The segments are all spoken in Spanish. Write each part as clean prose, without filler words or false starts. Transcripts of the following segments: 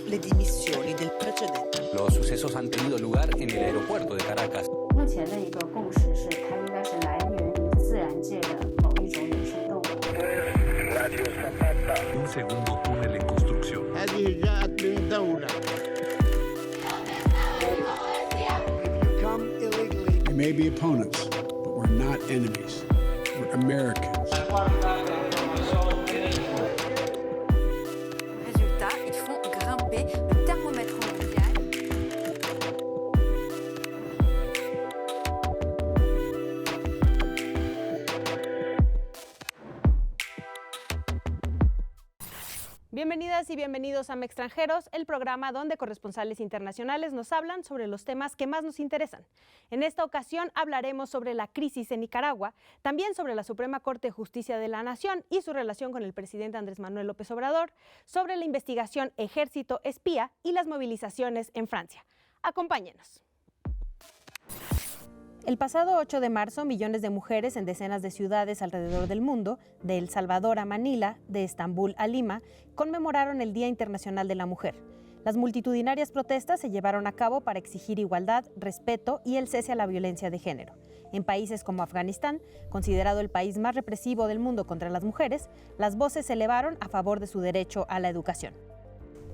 le dimissioni del precedente. Los sucesos han tenido lugar en el aeropuerto de Caracas. 目前的一个共识是，它应该是来源于自然界的某一种野生动物。Un segundo túnel en construcción. هذه جاءت من دولة. We may be opponents, but we're not enemies. We're Americans. Résultat, ils font grimper le thermomètre mondial. Bienvenidas y bienvenidos a Mextranjeros, el programa donde corresponsales internacionales nos hablan sobre los temas que más nos interesan. En esta ocasión hablaremos sobre la crisis en Nicaragua, también sobre la Suprema Corte de Justicia de la Nación y su relación con el presidente Andrés Manuel López Obrador, sobre la investigación Ejército Espía y las movilizaciones en Francia. Acompáñenos. El pasado 8 de marzo, millones de mujeres en decenas de ciudades alrededor del mundo, de El Salvador a Manila, de Estambul a Lima, conmemoraron el Día Internacional de la Mujer. Las multitudinarias protestas se llevaron a cabo para exigir igualdad, respeto y el cese a la violencia de género. En países como Afganistán, considerado el país más represivo del mundo contra las mujeres, las voces se elevaron a favor de su derecho a la educación.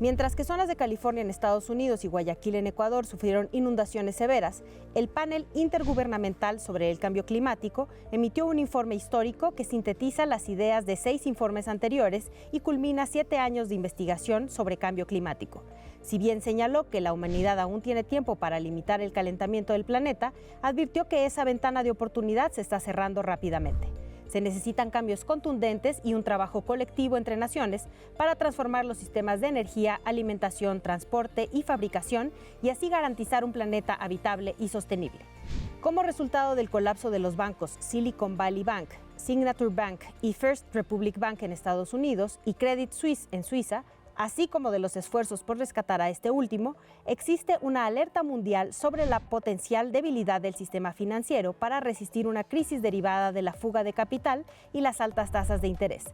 Mientras que zonas de California en Estados Unidos y Guayaquil en Ecuador sufrieron inundaciones severas, el panel intergubernamental sobre el cambio climático emitió un informe histórico que sintetiza las ideas de 6 informes anteriores y culmina 7 años de investigación sobre cambio climático. Si bien señaló que la humanidad aún tiene tiempo para limitar el calentamiento del planeta, advirtió que esa ventana de oportunidad se está cerrando rápidamente. Se necesitan cambios contundentes y un trabajo colectivo entre naciones para transformar los sistemas de energía, alimentación, transporte y fabricación y así garantizar un planeta habitable y sostenible. Como resultado del colapso de los bancos Silicon Valley Bank, Signature Bank y First Republic Bank en Estados Unidos y Credit Suisse en Suiza, así como de los esfuerzos por rescatar a este último, existe una alerta mundial sobre la potencial debilidad del sistema financiero para resistir una crisis derivada de la fuga de capital y las altas tasas de interés.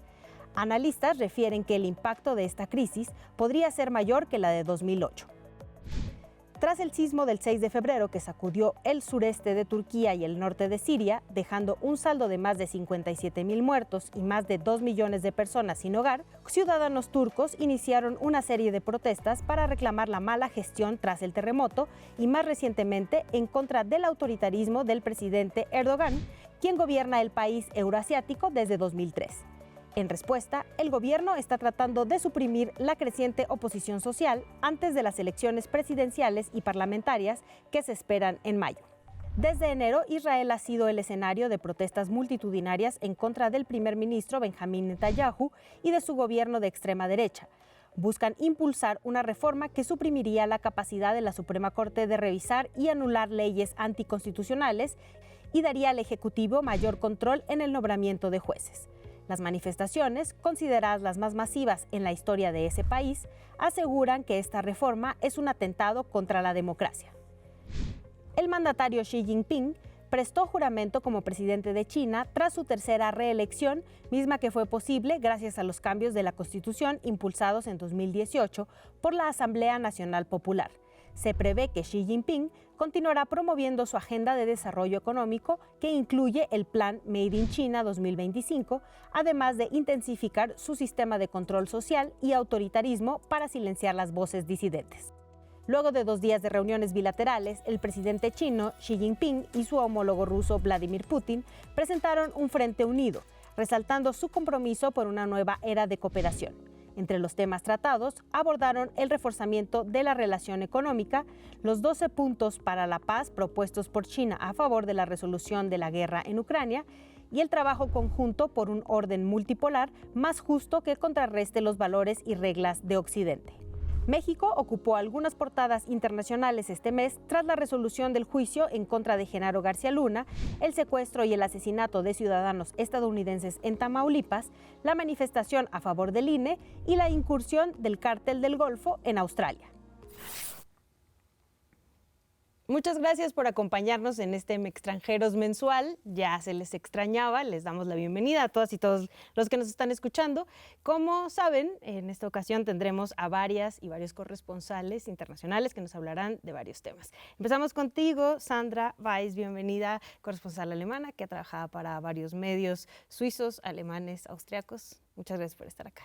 Analistas refieren que el impacto de esta crisis podría ser mayor que la de 2008. Tras el sismo del 6 de febrero que sacudió el sureste de Turquía y el norte de Siria, dejando un saldo de más de 57,000 muertos y más de 2 millones de personas sin hogar, ciudadanos turcos iniciaron una serie de protestas para reclamar la mala gestión tras el terremoto y más recientemente en contra del autoritarismo del presidente Erdogan, quien gobierna el país euroasiático desde 2003. En respuesta, el gobierno está tratando de suprimir la creciente oposición social antes de las elecciones presidenciales y parlamentarias que se esperan en mayo. Desde enero, Israel ha sido el escenario de protestas multitudinarias en contra del primer ministro Benjamín Netanyahu y de su gobierno de extrema derecha. Buscan impulsar una reforma que suprimiría la capacidad de la Suprema Corte de revisar y anular leyes anticonstitucionales y daría al Ejecutivo mayor control en el nombramiento de jueces. Las manifestaciones, consideradas las más masivas en la historia de ese país, aseguran que esta reforma es un atentado contra la democracia. El mandatario Xi Jinping prestó juramento como presidente de China tras su tercera reelección, misma que fue posible gracias a los cambios de la Constitución impulsados en 2018 por la Asamblea Nacional Popular. Se prevé que Xi Jinping continuará promoviendo su agenda de desarrollo económico que incluye el Plan Made in China 2025, además de intensificar su sistema de control social y autoritarismo para silenciar las voces disidentes. Luego de 2 días de reuniones bilaterales, el presidente chino Xi Jinping y su homólogo ruso Vladimir Putin presentaron un frente unido, resaltando su compromiso por una nueva era de cooperación. Entre los temas tratados, abordaron el reforzamiento de la relación económica, los 12 puntos para la paz propuestos por China a favor de la resolución de la guerra en Ucrania y el trabajo conjunto por un orden multipolar más justo que contrarreste los valores y reglas de Occidente. México ocupó algunas portadas internacionales este mes tras la resolución del juicio en contra de Genaro García Luna, el secuestro y el asesinato de ciudadanos estadounidenses en Tamaulipas, la manifestación a favor del INE y la incursión del Cártel del Golfo en Australia. Muchas gracias por acompañarnos en este Extranjeros mensual. Ya se les extrañaba, les damos la bienvenida a todas y todos los que nos están escuchando. Como saben, en esta ocasión tendremos a varias y varios corresponsales internacionales que nos hablarán de varios temas. Empezamos contigo, Sandra Weiss, bienvenida, corresponsal alemana que ha trabajado para varios medios suizos, alemanes, austriacos. Muchas gracias por estar acá.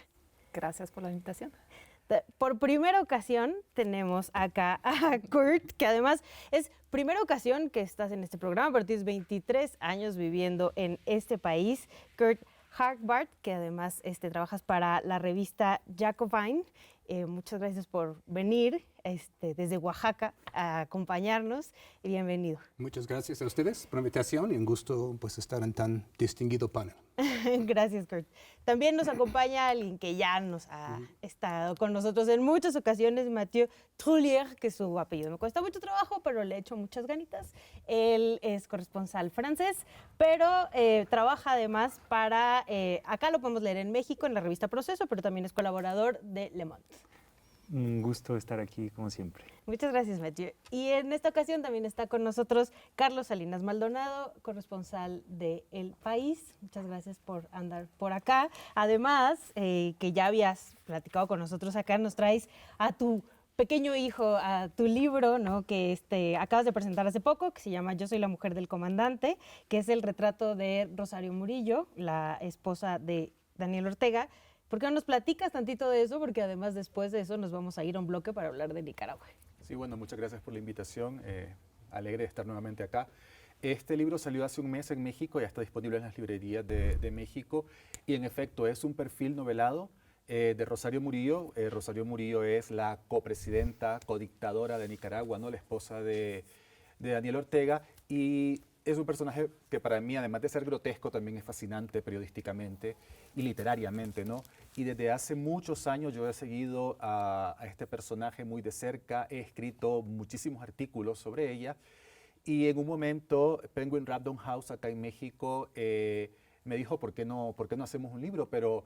Gracias por la invitación. Por primera ocasión tenemos acá a Kurt, que además es primera ocasión que estás en este programa, pero tienes 23 años viviendo en este país. Kurt Hagbart, que además trabajas para la revista Jacobin. Muchas gracias por venir desde Oaxaca a acompañarnos y bienvenido. Muchas gracias a ustedes por la invitación y un gusto pues, estar en tan distinguido panel. Gracias, Kurt. También nos acompaña alguien que ya nos ha estado con nosotros en muchas ocasiones, Mathieu Trullier, que su apellido me cuesta mucho trabajo, pero le echo muchas ganitas. Él es corresponsal francés, pero trabaja además para, acá lo podemos leer en México, en la revista Proceso, pero también es colaborador de Le Monde. Un gusto estar aquí, como siempre. Muchas gracias, Mathieu. Y en esta ocasión también está con nosotros Carlos Salinas Maldonado, corresponsal de El País. Muchas gracias por andar por acá. Además, que ya habías platicado con nosotros acá, nos traes a tu pequeño hijo, a tu libro, ¿no? Que acabas de presentar hace poco, que se llama Yo soy la mujer del comandante, que es el retrato de Rosario Murillo, la esposa de Daniel Ortega. ¿Por qué no nos platicas tantito de eso? Porque además después de eso nos vamos a ir a un bloque para hablar de Nicaragua. Sí, bueno, muchas gracias por la invitación. Alegre de estar nuevamente acá. Este libro salió hace un mes en México, ya está disponible en las librerías de México y en efecto es un perfil novelado de Rosario Murillo. Rosario Murillo es la copresidenta, codictadora de Nicaragua, ¿no? La esposa de Daniel Ortega, y es un personaje que para mí, además de ser grotesco, también es fascinante periodísticamente y literariamente, ¿no? Y desde hace muchos años yo he seguido a este personaje muy de cerca, he escrito muchísimos artículos sobre ella, y en un momento Penguin Random House acá en México me dijo, ¿por qué no hacemos un libro? Pero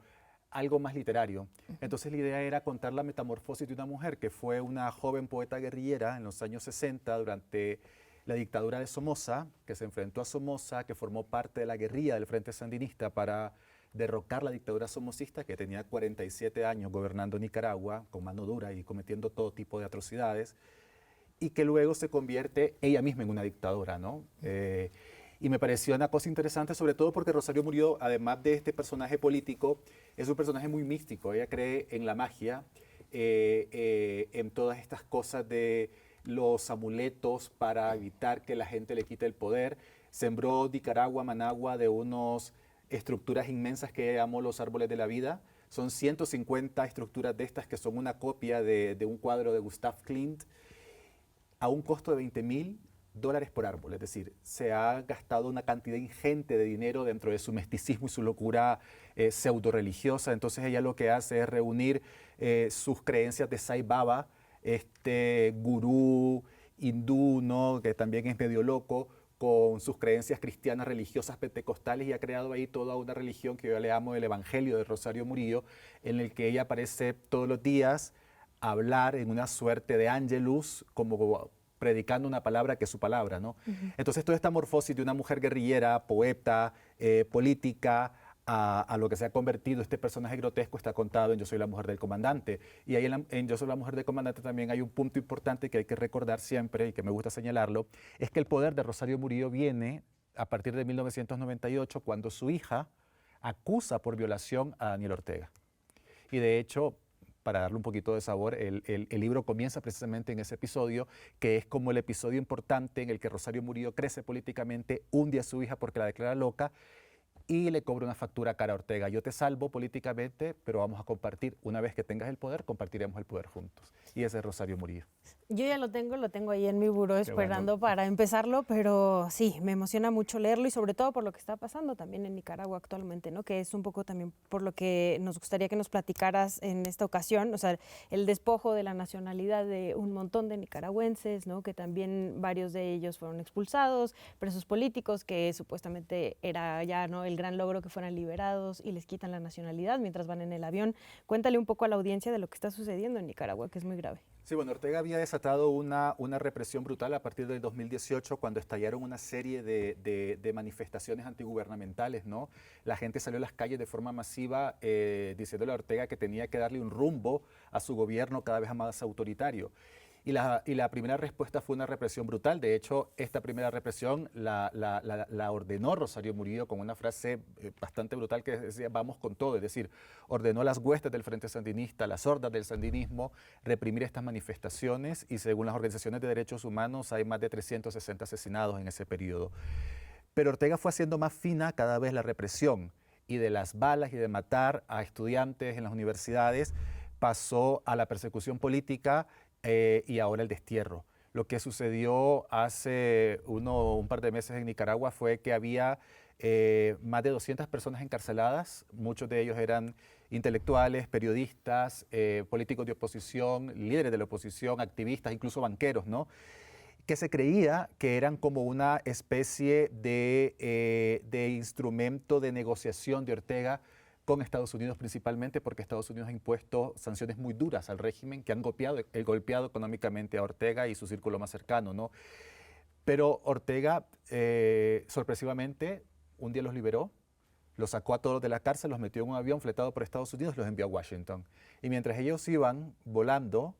algo más literario. Entonces la idea era contar la metamorfosis de una mujer que fue una joven poeta guerrillera en los años 60 durante la dictadura de Somoza, que se enfrentó a Somoza, que formó parte de la guerrilla del Frente Sandinista para derrocar la dictadura somocista, que tenía 47 años gobernando Nicaragua con mano dura y cometiendo todo tipo de atrocidades, y que luego se convierte ella misma en una dictadora, ¿no? Y me pareció una cosa interesante, sobre todo porque Rosario Murillo, además de este personaje político, es un personaje muy místico. Ella cree en la magia, en todas estas cosas de los amuletos para evitar que la gente le quite el poder. Sembró Nicaragua, Managua, de unas estructuras inmensas que llamó los árboles de la vida. Son 150 estructuras de estas que son una copia de un cuadro de Gustav Klimt a un costo de $20,000 por árbol. Es decir, se ha gastado una cantidad ingente de dinero dentro de su misticismo y su locura pseudo-religiosa. Entonces ella lo que hace es reunir sus creencias de Sai Baba, este gurú hindú, ¿no? Que también es medio loco, con sus creencias cristianas religiosas pentecostales, y ha creado ahí toda una religión que yo le llamo el Evangelio de Rosario Murillo, en el que ella aparece todos los días a hablar en una suerte de ángelus, como predicando una palabra que es su palabra, ¿no? Entonces toda esta morfosis de una mujer guerrillera, poeta, política, a lo que se ha convertido este personaje grotesco está contado en Yo soy la mujer del comandante. Y ahí en Yo soy la mujer del comandante también hay un punto importante que hay que recordar siempre y que me gusta señalarlo, es que el poder de Rosario Murillo viene a partir de 1998, cuando su hija acusa por violación a Daniel Ortega. Y de hecho, para darle un poquito de sabor, el libro comienza precisamente en ese episodio, que es como el episodio importante en el que Rosario Murillo crece políticamente, hunde a su hija porque la declara loca, y le cobra una factura cara a Ortega. Yo te salvo políticamente, pero vamos a compartir. Una vez que tengas el poder, compartiremos el poder juntos. Y ese es Rosario Murillo. Yo ya lo tengo ahí en mi buró esperando para empezarlo, pero sí, me emociona mucho leerlo y sobre todo por lo que está pasando también en Nicaragua actualmente, ¿no? Que es un poco también por lo que nos gustaría que nos platicaras en esta ocasión, o sea, el despojo de la nacionalidad de un montón de nicaragüenses, ¿no? Que también varios de ellos fueron expulsados, presos políticos, que supuestamente era ya, ¿no?, el gran logro que fueran liberados, y les quitan la nacionalidad mientras van en el avión. Cuéntale un poco a la audiencia de lo que está sucediendo en Nicaragua, que es muy grave. Sí, bueno, Ortega había desatado una represión brutal a partir del 2018 cuando estallaron una serie de manifestaciones antigubernamentales, ¿no? La gente salió a las calles de forma masiva diciéndole a Ortega que tenía que darle un rumbo a su gobierno cada vez más autoritario. Y la primera respuesta fue una represión brutal. De hecho, esta primera represión la ordenó Rosario Murillo con una frase bastante brutal que decía, vamos con todo. Es decir, ordenó a las huestes del Frente Sandinista, las hordas del sandinismo, reprimir estas manifestaciones y según las organizaciones de derechos humanos hay más de 360 asesinados en ese periodo. Pero Ortega fue haciendo más fina cada vez la represión y de las balas y de matar a estudiantes en las universidades pasó a la persecución política y ahora el destierro. Lo que sucedió hace un par de meses en Nicaragua fue que había más de 200 personas encarceladas, muchos de ellos eran intelectuales, periodistas, políticos de oposición, líderes de la oposición, activistas, incluso banqueros, ¿no? Que se creía que eran como una especie de instrumento de negociación de Ortega con Estados Unidos principalmente porque Estados Unidos ha impuesto sanciones muy duras al régimen que han golpeado económicamente a Ortega y su círculo más cercano, ¿no? Pero Ortega, sorpresivamente, un día los liberó, los sacó a todos de la cárcel, los metió en un avión fletado por Estados Unidos y los envió a Washington. Y mientras ellos iban volando,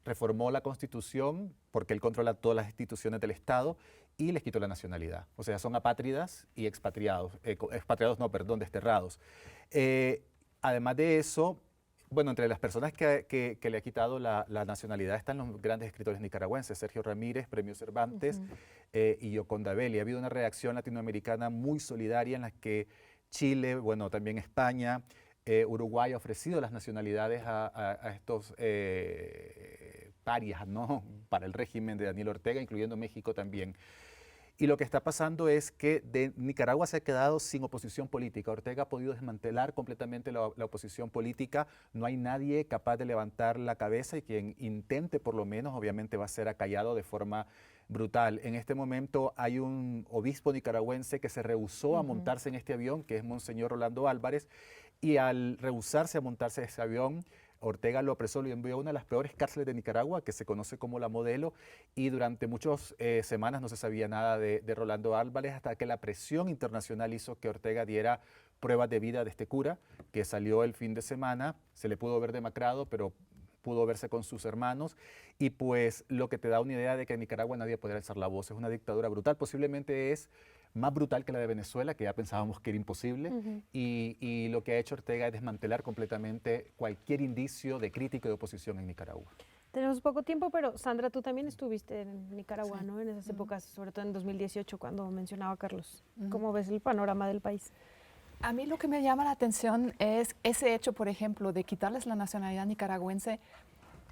reformó la Constitución porque él controla todas las instituciones del Estado y les quitó la nacionalidad. O sea, son apátridas y expatriados, desterrados. Además de eso, bueno, entre las personas que le ha quitado la nacionalidad están los grandes escritores nicaragüenses, Sergio Ramírez, Premio Cervantes, y Yoconda Belli. Ha habido una reacción latinoamericana muy solidaria en la que Chile, bueno, también España, Uruguay ha ofrecido las nacionalidades a estos parias, ¿no? Para el régimen de Daniel Ortega, incluyendo México también. Y lo que está pasando es que de Nicaragua se ha quedado sin oposición política. Ortega ha podido desmantelar completamente la oposición política. No hay nadie capaz de levantar la cabeza y quien intente por lo menos obviamente va a ser acallado de forma brutal. En este momento hay un obispo nicaragüense que se rehusó a montarse en este avión, que es Monseñor Rolando Álvarez, y al rehusarse a montarse en ese avión, Ortega lo apresó, lo envió a una de las peores cárceles de Nicaragua, que se conoce como La Modelo, y durante muchas semanas no se sabía nada de Rolando Álvarez, hasta que la presión internacional hizo que Ortega diera pruebas de vida de este cura, que salió el fin de semana, se le pudo ver demacrado, pero pudo verse con sus hermanos, y pues lo que te da una idea de que en Nicaragua nadie podrá alzar la voz. Es una dictadura brutal, posiblemente es más brutal que la de Venezuela, que ya pensábamos que era imposible, y lo que ha hecho Ortega es desmantelar completamente cualquier indicio de crítica y de oposición en Nicaragua. Tenemos poco tiempo, pero Sandra, tú también estuviste en Nicaragua, ¿no? En esas épocas, sobre todo en 2018, cuando mencionaba Carlos. ¿Cómo ves el panorama del país? A mí lo que me llama la atención es ese hecho, por ejemplo, de quitarles la nacionalidad nicaragüense.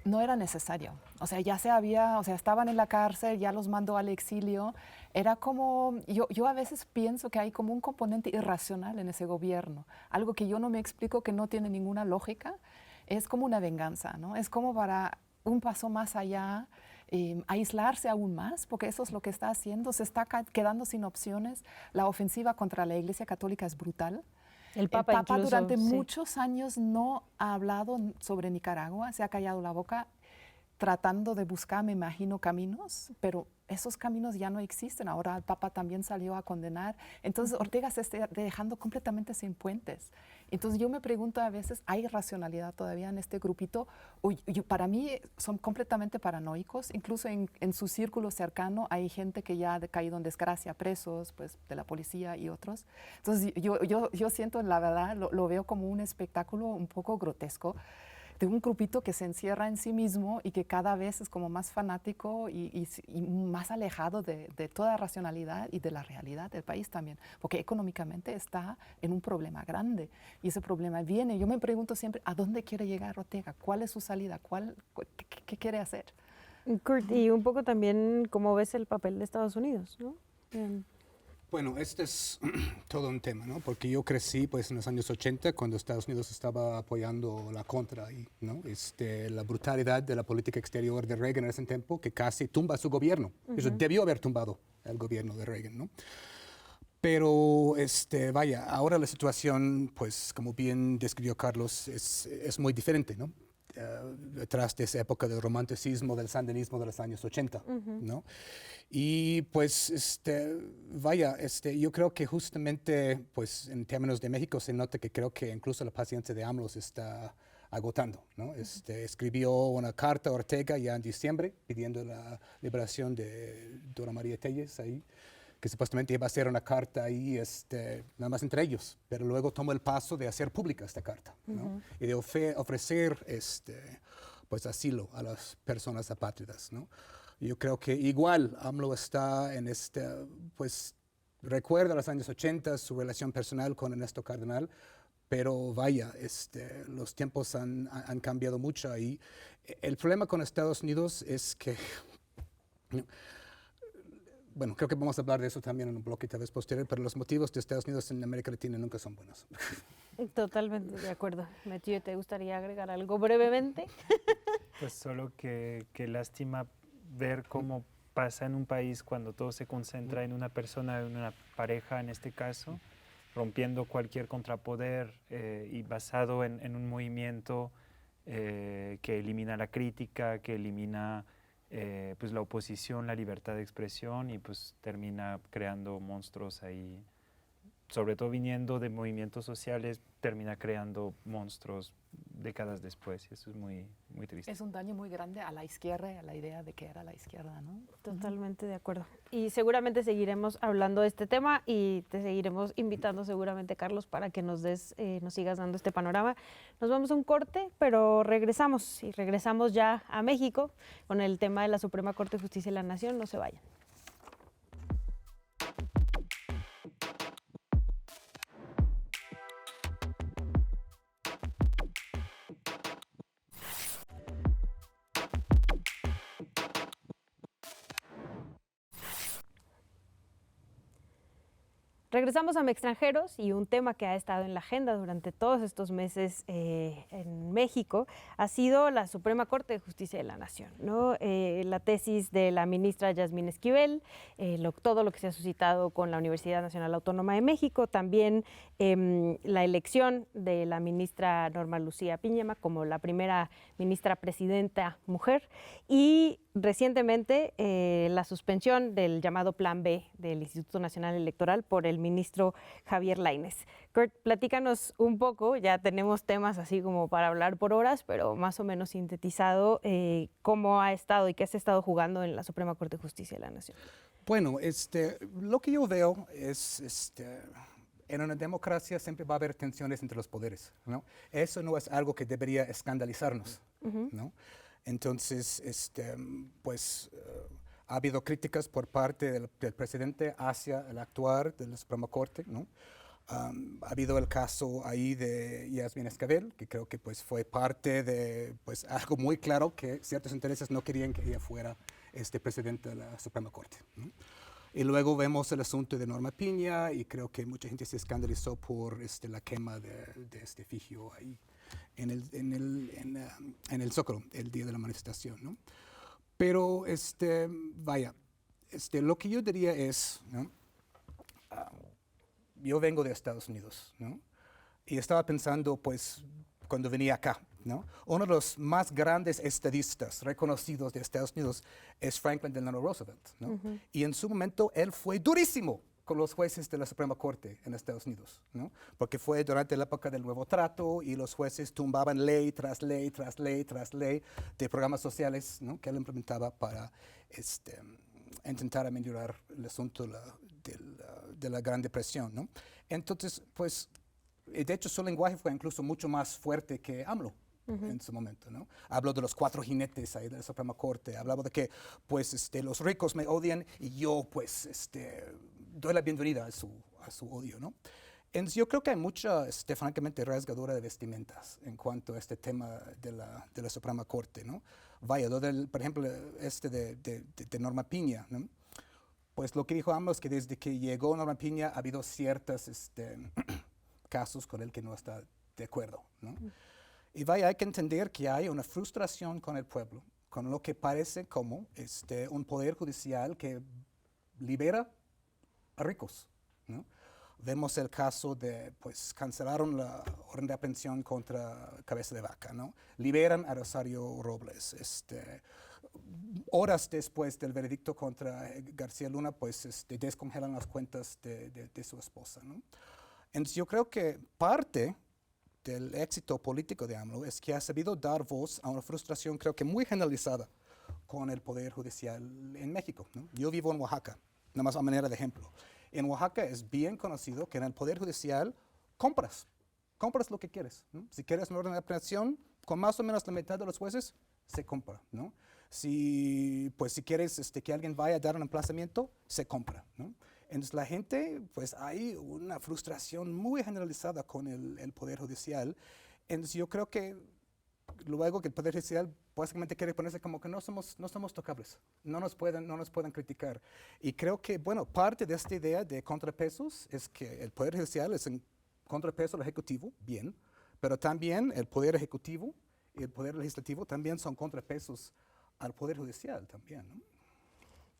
No era necesario. O sea, estaban en la cárcel, ya los mandó al exilio. Era como, yo a veces pienso que hay como un componente irracional en ese gobierno. Algo que yo no me explico, que no tiene ninguna lógica. Es como una venganza, ¿no? Es como para un paso más allá, aislarse aún más, porque eso es lo que está haciendo. Se está quedando sin opciones. La ofensiva contra la Iglesia Católica es brutal. El Papa incluso, durante muchos años no ha hablado sobre Nicaragua, se ha callado la boca tratando de buscar, me imagino, caminos, pero esos caminos ya no existen. Ahora el Papa también salió a condenar. Entonces Ortega se está dejando completamente sin puentes. Entonces yo me pregunto a veces, ¿hay racionalidad todavía en este grupito? Para mí son completamente paranoicos. Incluso en su círculo cercano hay gente que ya ha caído en desgracia, presos pues, de la policía y otros. Entonces yo siento, la verdad, lo veo como un espectáculo un poco grotesco de un grupito que se encierra en sí mismo y que cada vez es como más fanático y más alejado de toda racionalidad y de la realidad del país también, porque económicamente está en un problema grande y ese problema viene. Yo me pregunto siempre, ¿a dónde quiere llegar Ortega? ¿Cuál es su salida? ¿Qué quiere hacer? Kurt, y un poco también cómo ves el papel de Estados Unidos, ¿no? Bueno, este es todo un tema, ¿no? Porque yo crecí pues, en los años 80 cuando Estados Unidos estaba apoyando la contra, ¿no? La brutalidad de la política exterior de Reagan en ese tiempo que casi tumba su gobierno. Eso debió haber tumbado el gobierno de Reagan, ¿no? Pero, ahora la situación, pues, como bien describió Carlos, es muy diferente, ¿no? detrás de esa época del romanticismo, del sandinismo de los años 80, ¿no? Y pues, yo creo que justamente, pues, en términos de México se nota que creo que incluso la paciencia de AMLO se está agotando, ¿no? Escribió una carta a Ortega ya en diciembre pidiendo la liberación de Dora María Telles ahí, que supuestamente iba a ser una carta ahí, nada más entre ellos, pero luego tomó el paso de hacer pública esta carta, ¿no? Y de ofrecer, pues, asilo a las personas apátridas, ¿no? Yo creo que igual AMLO está en pues, recuerda los años 80, su relación personal con Ernesto Cardenal, pero vaya, los tiempos han cambiado mucho ahí. El problema con Estados Unidos es que, bueno, creo que vamos a hablar de eso también en un bloque tal vez posterior, pero los motivos de Estados Unidos en América Latina nunca son buenos. Totalmente de acuerdo. Mathieu, ¿te gustaría agregar algo brevemente? Pues solo que lástima ver cómo pasa en un país cuando todo se concentra en una persona, en una pareja en este caso, rompiendo cualquier contrapoder y basado en un movimiento que elimina la crítica, que elimina pues la oposición, la libertad de expresión y pues termina creando monstruos ahí, sobre todo viniendo de movimientos sociales, termina creando monstruos décadas después y eso es muy, muy triste. Es un daño muy grande a la izquierda y a la idea de que era la izquierda, ¿no? Totalmente de acuerdo. Y seguramente seguiremos hablando de este tema y te seguiremos invitando seguramente, Carlos, para que nos sigas dando este panorama. Nos vamos a un corte, pero regresamos ya a México con el tema de la Suprema Corte de Justicia de la Nación. No se vayan. Regresamos a Extranjeros y un tema que ha estado en la agenda durante todos estos meses en México ha sido la Suprema Corte de Justicia de la Nación, ¿no? La tesis de la ministra Yasmín Esquivel, todo lo que se ha suscitado con la Universidad Nacional Autónoma de México, también la elección de la ministra Norma Lucía Piña como la primera ministra presidenta mujer y recientemente la suspensión del llamado Plan B del Instituto Nacional Electoral por el ministro Javier Lainez. Kurt, platícanos un poco, ya tenemos temas así como para hablar por horas, pero más o menos sintetizado, cómo ha estado y qué has estado jugando en la Suprema Corte de Justicia de la Nación. Bueno, lo que yo veo es, en una democracia siempre va a haber tensiones entre los poderes, ¿no? Eso no es algo que debería escandalizarnos, ¿no? Entonces, pues ha habido críticas por parte del presidente hacia el actuar de la Suprema Corte, ¿no? Ha habido el caso ahí de Yasmín Esquivel, que creo que pues fue parte de pues algo muy claro que ciertos intereses no querían que ella fuera presidente de la Suprema Corte, ¿no? Y luego vemos el asunto de Norma Piña y creo que mucha gente se escandalizó por la quema de este efigio ahí en el Zócalo, el día de la manifestación, ¿no? Pero, vaya, lo que yo diría es, ¿no? Yo vengo de Estados Unidos, ¿no? Y estaba pensando, pues, cuando venía acá, ¿no? Uno de los más grandes estadistas reconocidos de Estados Unidos es Franklin Delano Roosevelt, ¿no? Y en su momento él fue durísimo con los jueces de la Suprema Corte en Estados Unidos, ¿no? Porque fue durante la época del Nuevo Trato y los jueces tumbaban ley tras ley, tras ley, tras ley de programas sociales, ¿no? Que él implementaba para intentar mejorar el asunto de la Gran Depresión, ¿no? Entonces, pues, de hecho su lenguaje fue incluso mucho más fuerte que AMLO en su momento, ¿no? Habló de los 4 jinetes ahí de la Suprema Corte, hablaba de que, pues, los ricos me odian y yo, pues, doy la bienvenida a su odio, ¿no? Entonces yo creo que hay mucha, francamente, rasgadura de vestimentas en cuanto a este tema de la Suprema Corte, ¿no? Vaya, por ejemplo, de Norma Piña, ¿no? Pues lo que dijo AMLO es que desde que llegó Norma Piña ha habido ciertos casos con el que no está de acuerdo, ¿no? Y vaya, hay que entender que hay una frustración con el pueblo, con lo que parece como un poder judicial que libera a ricos, ¿no? Vemos el caso de, pues, cancelaron la orden de aprehensión contra Cabeza de Vaca, ¿no? Liberan a Rosario Robles. Horas después del veredicto contra García Luna, pues, descongelan las cuentas de su esposa, ¿no? Entonces, yo creo que parte del éxito político de AMLO es que ha sabido dar voz a una frustración, creo que muy generalizada, con el Poder Judicial en México, ¿no? Yo vivo en Oaxaca, nada más a manera de ejemplo. En Oaxaca es bien conocido que en el Poder Judicial compras lo que quieres, ¿no? Si quieres una orden de aprehensión, con más o menos la mitad de los jueces, se compra, ¿no? Si quieres que alguien vaya a dar un emplazamiento, se compra, ¿no? Entonces la gente, pues hay una frustración muy generalizada con el Poder Judicial. Entonces yo creo que luego que el Poder Judicial básicamente quiere ponerse como que no somos tocables, no nos pueden criticar. Y creo que, bueno, parte de esta idea de contrapesos es que el Poder Judicial es un contrapeso al Ejecutivo, bien, pero también el Poder Ejecutivo y el Poder Legislativo también son contrapesos al Poder Judicial también, ¿no?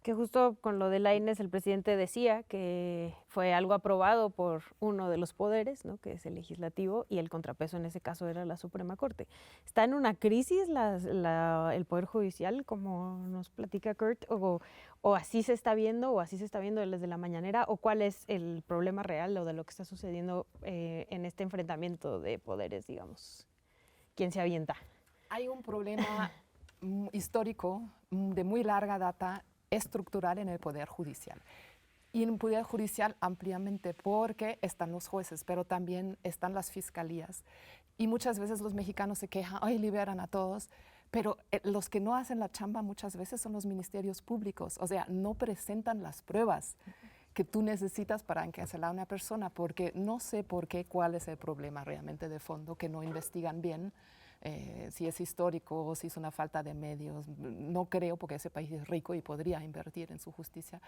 Que justo con lo de Lainez el presidente decía que fue algo aprobado por uno de los poderes, ¿no? Que es el legislativo, y el contrapeso en ese caso era la Suprema Corte. ¿Está en una crisis el Poder Judicial, como nos platica Kurt, o así se está viendo, o así se está viendo desde la mañanera, o cuál es el problema real o de lo que está sucediendo en este enfrentamiento de poderes, digamos? ¿Quién se avienta? Hay un problema histórico de muy larga data, estructural en el Poder Judicial. Y en el Poder Judicial ampliamente porque están los jueces, pero también están las fiscalías. Y muchas veces los mexicanos se quejan, ¡ay, liberan a todos! Pero los que no hacen la chamba muchas veces son los ministerios públicos. O sea, no presentan las pruebas que tú necesitas para encarcelar a una persona, porque no sé cuál es el problema realmente de fondo, que no investigan bien. Si es histórico o si es una falta de medios, no creo, porque ese país es rico y podría invertir en su justicia.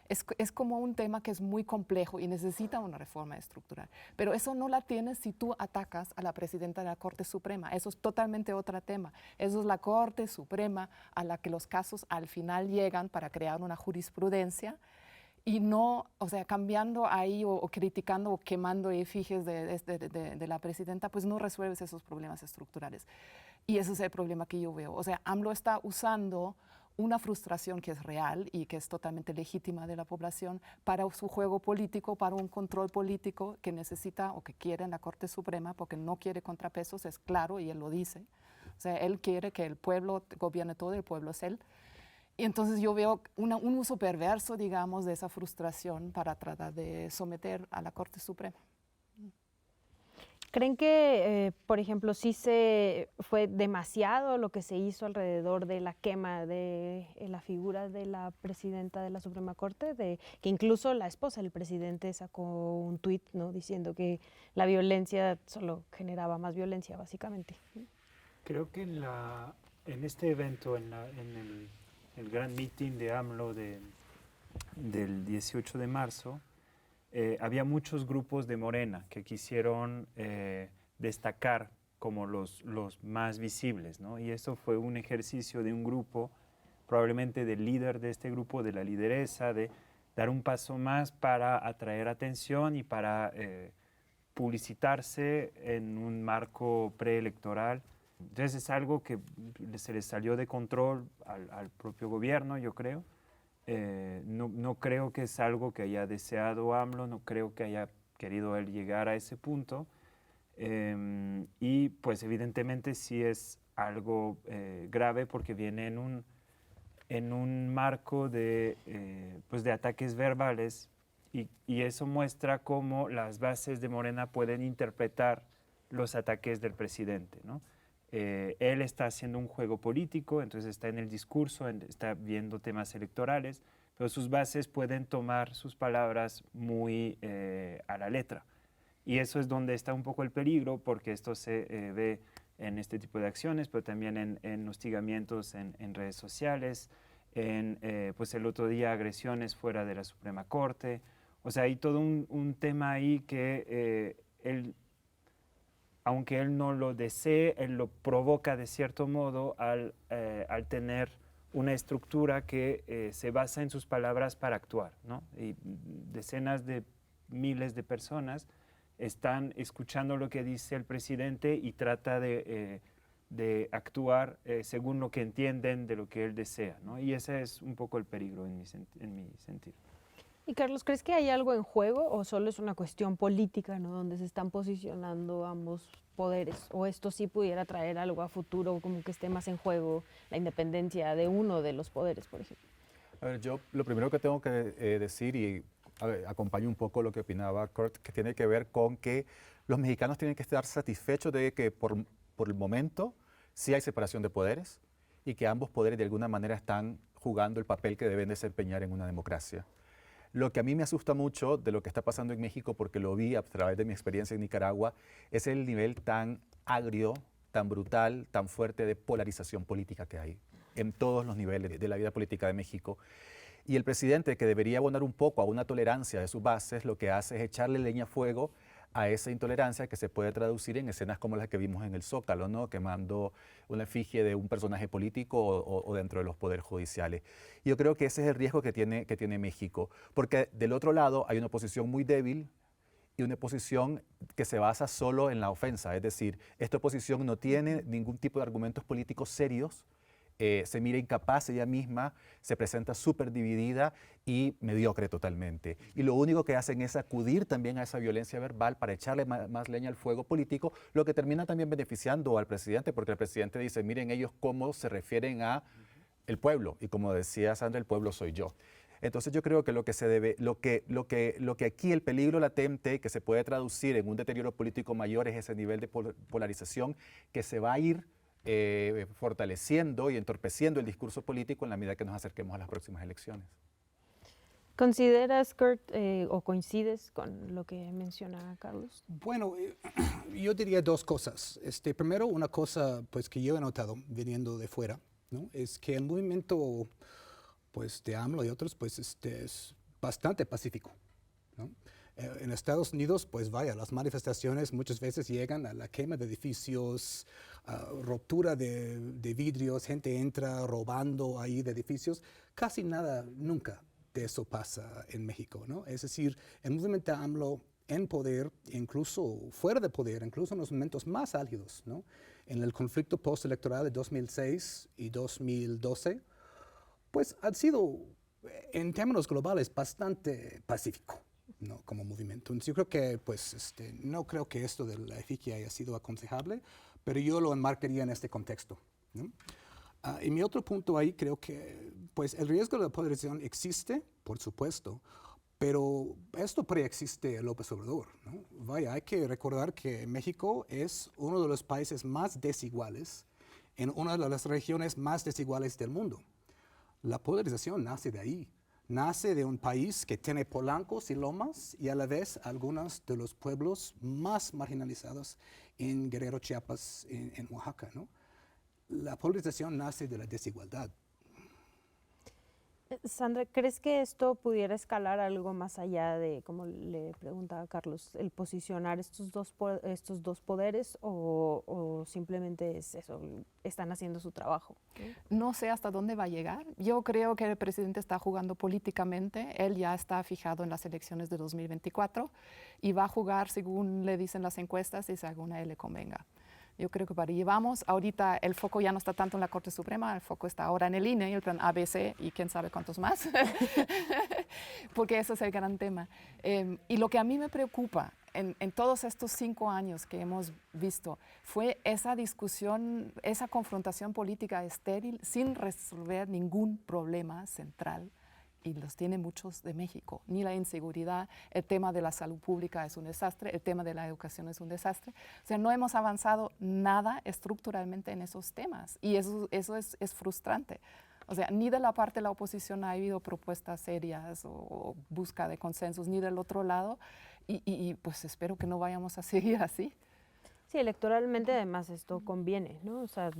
Es como un tema que es muy complejo y necesita una reforma estructural. Pero eso no la tienes si tú atacas a la presidenta de la Corte Suprema. Eso es totalmente otro tema. Eso es la Corte Suprema a la que los casos al final llegan para crear una jurisprudencia. Y no, o sea, cambiando ahí o criticando o quemando efigies de la presidenta, pues no resuelves esos problemas estructurales. Y ese es el problema que yo veo. O sea, AMLO está usando una frustración que es real y que es totalmente legítima de la población para su juego político, para un control político que necesita o que quiere en la Corte Suprema, porque no quiere contrapesos, es claro, y él lo dice. O sea, él quiere que el pueblo gobierne todo, el pueblo es él. Y entonces yo veo un uso perverso, digamos, de esa frustración para tratar de someter a la Corte Suprema. ¿Creen que, por ejemplo, sí fue demasiado lo que se hizo alrededor de la quema de la figura de la presidenta de la Suprema Corte? Que incluso la esposa del presidente sacó un tuit, ¿no?, diciendo que la violencia solo generaba más violencia, básicamente. Creo que en este evento, en el gran meeting de AMLO del 18 de marzo, había muchos grupos de Morena que quisieron destacar como los más visibles, ¿no? Y eso fue un ejercicio de un grupo, probablemente del líder de este grupo, de la lideresa, de dar un paso más para atraer atención y para publicitarse en un marco preelectoral. Entonces es algo que se les salió de control al propio gobierno, yo creo. No creo que es algo que haya deseado AMLO, no creo que haya querido él llegar a ese punto. Y pues evidentemente sí es algo grave porque viene en un marco de ataques verbales y eso muestra cómo las bases de Morena pueden interpretar los ataques del presidente, ¿no? Él está haciendo un juego político, entonces está en el discurso, está viendo temas electorales, pero sus bases pueden tomar sus palabras muy a la letra. Y eso es donde está un poco el peligro, porque esto se ve en este tipo de acciones, pero también en hostigamientos en redes sociales, pues el otro día agresiones fuera de la Suprema Corte. O sea, hay todo un tema ahí que aunque él no lo desee, él lo provoca de cierto modo al tener una estructura que se basa en sus palabras para actuar, ¿no? Y decenas de miles de personas están escuchando lo que dice el presidente y trata de actuar según lo que entienden de lo que él desea, ¿no? Y ese es un poco el peligro en mi sentido. Y Carlos, ¿crees que hay algo en juego o solo es una cuestión política, ¿no? Donde se están posicionando ambos poderes? ¿O esto sí pudiera traer algo a futuro, como que esté más en juego la independencia de uno de los poderes, por ejemplo? A ver, yo lo primero que tengo que decir, y acompaño un poco lo que opinaba Kurt, que tiene que ver con que los mexicanos tienen que estar satisfechos de que por el momento sí hay separación de poderes y que ambos poderes de alguna manera están jugando el papel que deben desempeñar en una democracia. Lo que a mí me asusta mucho de lo que está pasando en México, porque lo vi a través de mi experiencia en Nicaragua, es el nivel tan agrio, tan brutal, tan fuerte de polarización política que hay en todos los niveles de la vida política de México. Y el presidente, que debería abonar un poco a una tolerancia de sus bases, lo que hace es echarle leña a fuego a esa intolerancia que se puede traducir en escenas como las que vimos en el Zócalo, ¿no? Quemando una efigie de un personaje político o dentro de los poderes judiciales. Yo creo que ese es el riesgo que tiene México, porque del otro lado hay una oposición muy débil y una oposición que se basa solo en la ofensa, es decir, esta oposición no tiene ningún tipo de argumentos políticos serios, se mira incapaz ella misma, se presenta súper dividida y mediocre totalmente. Y lo único que hacen es acudir también a esa violencia verbal para echarle más leña al fuego político, lo que termina también beneficiando al presidente, porque el presidente dice, miren ellos cómo se refieren a el pueblo, y como decía Sandra, el pueblo soy yo. Entonces yo creo que lo que aquí el peligro latente que se puede traducir en un deterioro político mayor es ese nivel de polarización que se va a ir fortaleciendo y entorpeciendo el discurso político en la medida que nos acerquemos a las próximas elecciones. ¿Consideras, Kurt, o coincides con lo que menciona Carlos? Bueno, yo diría dos cosas. Primero, una cosa pues, que yo he notado viniendo de fuera, ¿no? Es que el movimiento pues, de AMLO y otros pues, es bastante pacífico, ¿no? En Estados Unidos, pues vaya, las manifestaciones muchas veces llegan a la quema de edificios, ruptura de vidrios, gente entra robando ahí de edificios. Casi nada, nunca de eso pasa en México, ¿no? Es decir, el movimiento AMLO en poder, incluso fuera de poder, incluso en los momentos más álgidos, ¿no? En el conflicto postelectoral de 2006 y 2012, pues ha sido, en términos globales, bastante pacífico, ¿no? Como movimiento. Entonces, yo creo que, pues, no creo que esto de la efigie haya sido aconsejable, pero yo lo enmarcaría en este contexto, ¿no? Y mi otro punto ahí, creo que, pues, el riesgo de la polarización existe, por supuesto, pero esto preexiste a López Obrador, ¿no? Vaya, hay que recordar que México es uno de los países más desiguales, en una de las regiones más desiguales del mundo. La polarización nace de ahí. Nace de un país que tiene polancos y lomas y a la vez algunos de los pueblos más marginalizados en Guerrero, Chiapas, en Oaxaca, ¿no? La polarización nace de la desigualdad. Sandra, ¿crees que esto pudiera escalar algo más allá de, como le preguntaba Carlos, el posicionar estos dos poderes o simplemente es eso, están haciendo su trabajo? No sé hasta dónde va a llegar. Yo creo que el presidente está jugando políticamente. Él ya está fijado en las elecciones de 2024 y va a jugar según le dicen las encuestas y según a él le convenga. Yo creo que para allí vamos. Ahorita el foco ya no está tanto en la Corte Suprema, el foco está ahora en el INE, el plan ABC y quién sabe cuántos más, porque ese es el gran tema. Y lo que a mí me preocupa en todos estos 5 años que hemos visto fue esa discusión, esa confrontación política estéril sin resolver ningún problema central. Y los tiene muchos de México, ni la inseguridad, el tema de la salud pública es un desastre, el tema de la educación es un desastre. O sea, no hemos avanzado nada estructuralmente en esos temas y eso es frustrante. O sea, ni de la parte de la oposición ha habido propuestas serias o busca de consensos, ni del otro lado y pues espero que no vayamos a seguir así. Sí, electoralmente además esto conviene, ¿no? O sea,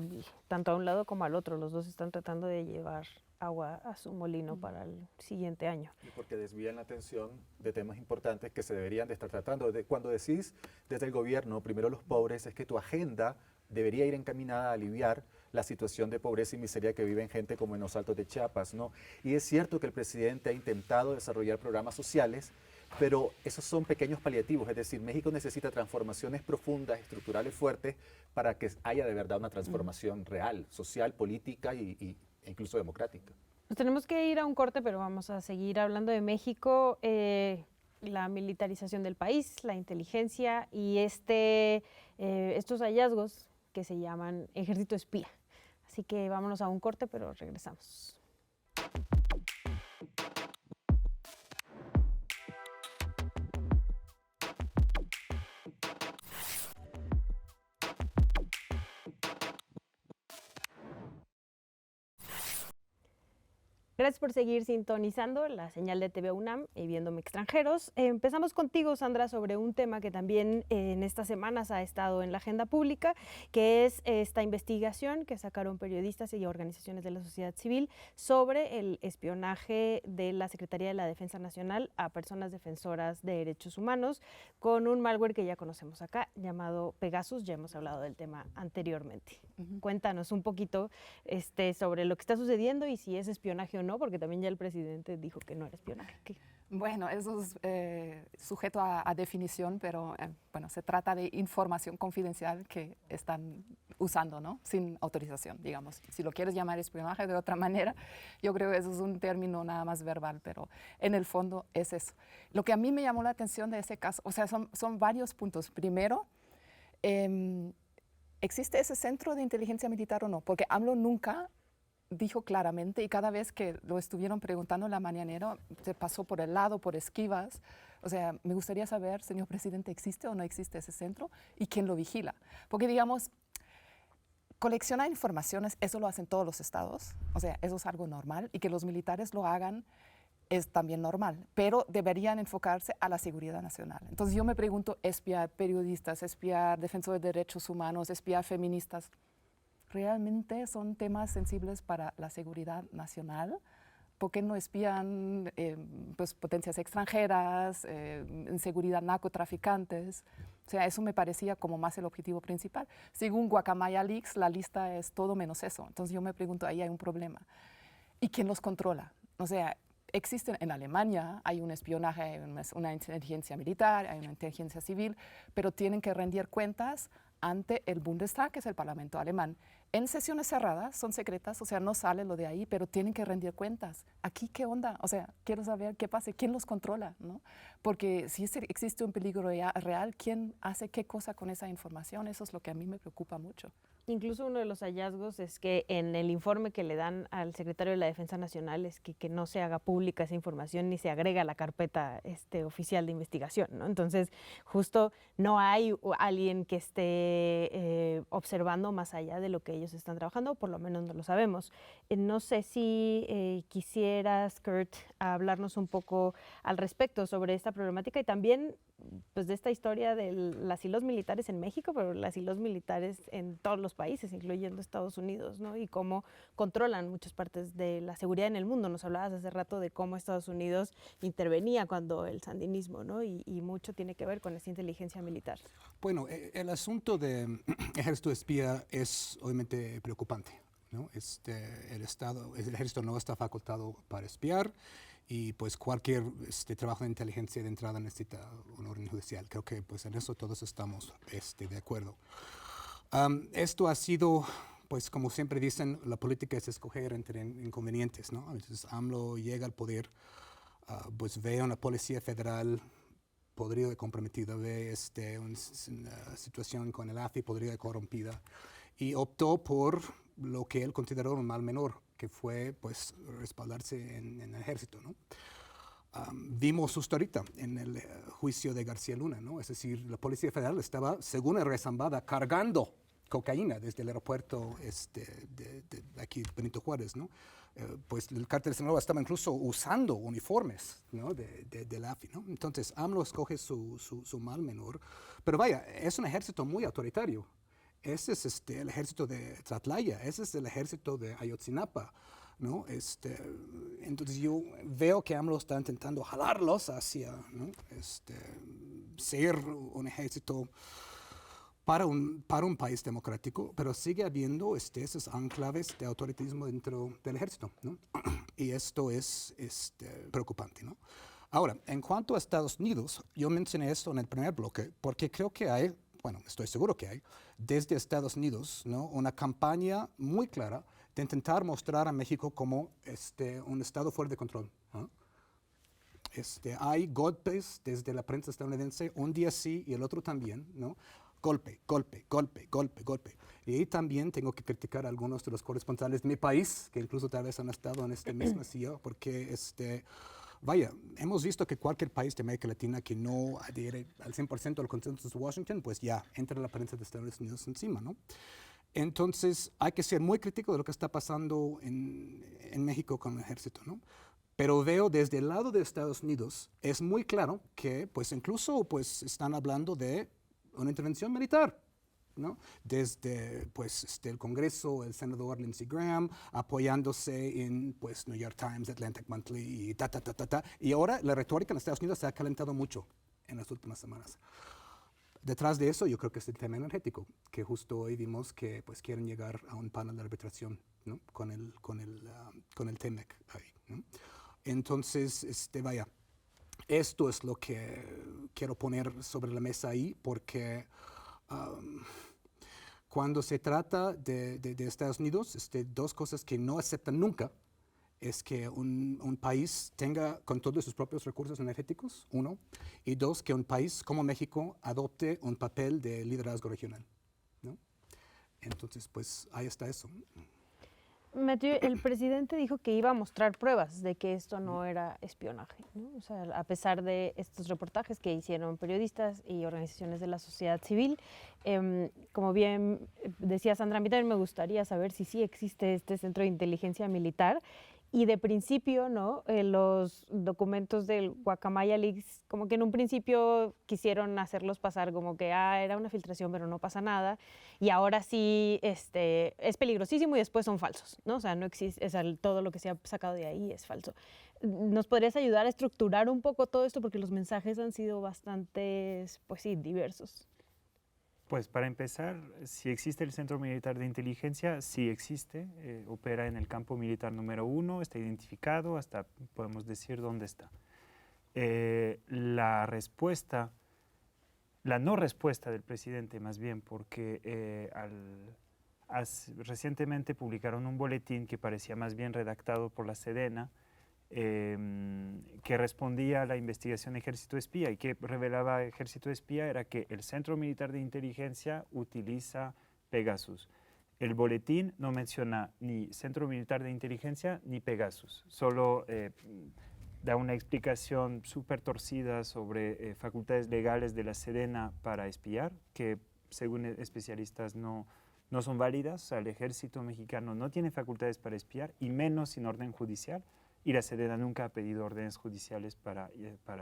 tanto a un lado como al otro, los dos están tratando de llevar agua a su molino para el siguiente año. Porque desvían la atención de temas importantes que se deberían de estar tratando. Cuando decís desde el gobierno, primero los pobres, es que tu agenda debería ir encaminada a aliviar la situación de pobreza y miseria que viven gente como en los Altos de Chiapas, ¿no? Y es cierto que el presidente ha intentado desarrollar programas sociales, pero esos son pequeños paliativos, es decir, México necesita transformaciones profundas, estructurales fuertes, para que haya de verdad una transformación real, social, política e incluso democrática. Nos tenemos que ir a un corte, pero vamos a seguir hablando de México, la militarización del país, la inteligencia y estos hallazgos que se llaman ejército espía. Así que vámonos a un corte, pero regresamos. Gracias por seguir sintonizando la señal de TV UNAM y Viéndome Extranjeros. Empezamos contigo, Sandra, sobre un tema que también en estas semanas ha estado en la agenda pública, que es esta investigación que sacaron periodistas y organizaciones de la sociedad civil sobre el espionaje de la Secretaría de la Defensa Nacional a personas defensoras de derechos humanos con un malware que ya conocemos acá, llamado Pegasus. Ya hemos hablado del tema anteriormente. Cuéntanos un poquito sobre lo que está sucediendo y si es espionaje o no, porque también ya el presidente dijo que no era espionaje. ¿Qué? Bueno, eso es sujeto a definición, pero bueno, se trata de información confidencial que están usando, ¿no? Sin autorización, digamos. Si lo quieres llamar espionaje de otra manera, yo creo que eso es un término nada más verbal, pero en el fondo es eso. Lo que a mí me llamó la atención de ese caso, o sea, son varios puntos. Primero, ¿existe ese centro de inteligencia militar o no? Porque AMLO nunca dijo claramente, y cada vez que lo estuvieron preguntando en la mañanera, se pasó por el lado, por esquivas. O sea, me gustaría saber, señor presidente, ¿existe o no existe ese centro? ¿Y quién lo vigila? Porque, digamos, coleccionar informaciones, eso lo hacen todos los estados. O sea, eso es algo normal. Y que los militares lo hagan es también normal. Pero deberían enfocarse a la seguridad nacional. Entonces yo me pregunto, espiar periodistas, espiar defensores de derechos humanos, espiar feministas, ¿realmente son temas sensibles para la seguridad nacional? ¿Por qué no espían pues, potencias extranjeras, seguridad narcotraficantes? O sea, eso me parecía como más el objetivo principal. Según Guacamaya Leaks, la lista es todo menos eso. Entonces yo me pregunto, ahí hay un problema. ¿Y quién los controla? O sea, existen en Alemania, hay un espionaje, hay una inteligencia militar, hay una inteligencia civil, pero tienen que rendir cuentas ante el Bundestag, que es el Parlamento alemán. En sesiones cerradas, son secretas, o sea, no sale lo de ahí, pero tienen que rendir cuentas. ¿Aquí qué onda? O sea, quiero saber qué pasa, quién los controla, ¿no? Porque si existe un peligro real, ¿quién hace qué cosa con esa información? Eso es lo que a mí me preocupa mucho. Incluso uno de los hallazgos es que en el informe que le dan al secretario de la Defensa Nacional es que no se haga pública esa información ni se agrega a la carpeta oficial de investigación, ¿no? Entonces, justo no hay alguien que esté observando más allá de lo que ellos están trabajando, por lo menos no lo sabemos. No sé si quisieras, Kurt, hablarnos un poco al respecto sobre esta problemática y también pues, de esta historia de las y los militares en México, pero las y los militares en todos los países, incluyendo Estados Unidos, ¿no? Y cómo controlan muchas partes de la seguridad en el mundo. Nos hablabas hace rato de cómo Estados Unidos intervenía cuando el sandinismo, ¿no? Y mucho tiene que ver con esa inteligencia militar. Bueno, el asunto de ejército espía es obviamente preocupante, ¿no? El ejército no está facultado para espiar y pues cualquier trabajo de inteligencia de entrada necesita una orden judicial. Creo que pues en eso todos estamos de acuerdo. Esto ha sido, pues como siempre dicen, la política es escoger entre inconvenientes, ¿no? A veces AMLO llega al poder, pues ve a una policía federal podrida y comprometida, ve una situación con el AFI podrida y corrompida, y optó por lo que él consideró un mal menor, que fue pues respaldarse en el ejército, ¿no? Vimos justo ahorita en el juicio de García Luna, ¿no? Es decir, la Policía Federal estaba, según el Rezambada, cargando cocaína desde el aeropuerto de aquí, Benito Juárez, ¿no? Pues el cártel de Sinaloa estaba incluso usando uniformes, ¿no? de la AFI, ¿no? Entonces, AMLO escoge su mal menor, pero vaya, es un ejército muy autoritario. Ese es el ejército de Tlatlaya, ese es el ejército de Ayotzinapa, ¿no? Entonces yo veo que AMLO está intentando jalarlos hacia, ¿no? Ser un ejército para un país democrático, pero sigue habiendo esos enclaves de autoritarismo dentro del ejército, ¿no? Y esto es preocupante, ¿no? Ahora, en cuanto a Estados Unidos, yo mencioné esto en el primer bloque porque creo que hay, bueno, estoy seguro que hay, desde Estados Unidos, ¿no?, una campaña muy clara de intentar mostrar a México como un estado fuera de control, ¿no? Hay golpes desde la prensa estadounidense, un día sí y el otro también, ¿no? Golpe, golpe, golpe, golpe, golpe. Y ahí también tengo que criticar a algunos de los corresponsales de mi país, que incluso tal vez han estado en esta misma silla, porque vaya, hemos visto que cualquier país de América Latina que no adhiere al 100% al consenso de Washington, pues ya entra la prensa de Estados Unidos encima, ¿no? Entonces hay que ser muy crítico de lo que está pasando en México con el ejército, ¿no? Pero veo desde el lado de Estados Unidos, es muy claro que pues incluso pues están hablando de una intervención militar, ¿no? Desde pues el Congreso, el senador Lindsey Graham, apoyándose en pues New York Times, Atlantic Monthly y Y ahora la retórica en Estados Unidos se ha calentado mucho en las últimas semanas. Detrás de eso yo creo que es el tema energético, que justo hoy vimos que pues quieren llegar a un panel de arbitración, ¿no?, con el TEMEC ahí, ¿no? Entonces, vaya, esto es lo que quiero poner sobre la mesa ahí, porque cuando se trata de Estados Unidos, dos cosas que no aceptan nunca es que un país tenga control de sus propios recursos energéticos, uno, y dos, que un país como México adopte un papel de liderazgo regional, ¿no? Entonces, pues ahí está eso. Mathieu, el presidente dijo que iba a mostrar pruebas de que esto no era espionaje, ¿no? O sea, a pesar de estos reportajes que hicieron periodistas y organizaciones de la sociedad civil, como bien decía Sandra, a mí también me gustaría saber si sí existe este centro de inteligencia militar. Y de principio, ¿no?, los documentos del Guacamaya Leaks, como que en un principio quisieron hacerlos pasar como que era una filtración, pero no pasa nada. Y ahora sí es peligrosísimo y después son falsos, ¿no? O sea, no existe, todo lo que se ha sacado de ahí es falso. ¿Nos podrías ayudar a estructurar un poco todo esto? Porque los mensajes han sido bastante, pues sí, diversos. Pues para empezar, si existe el Centro Militar de Inteligencia, sí existe, opera en el campo militar número 1, está identificado, hasta podemos decir dónde está. La no respuesta del presidente más bien, porque recientemente publicaron un boletín que parecía más bien redactado por la Sedena, que respondía a la investigación Ejército Espía, y que revelaba Ejército Espía era que el Centro Militar de Inteligencia utiliza Pegasus. El boletín no menciona ni Centro Militar de Inteligencia ni Pegasus, solo da una explicación súper torcida sobre facultades legales de la Sedena para espiar, que según especialistas no son válidas. O sea, el ejército mexicano no tiene facultades para espiar, y menos sin orden judicial. Y la Sedena nunca ha pedido órdenes judiciales para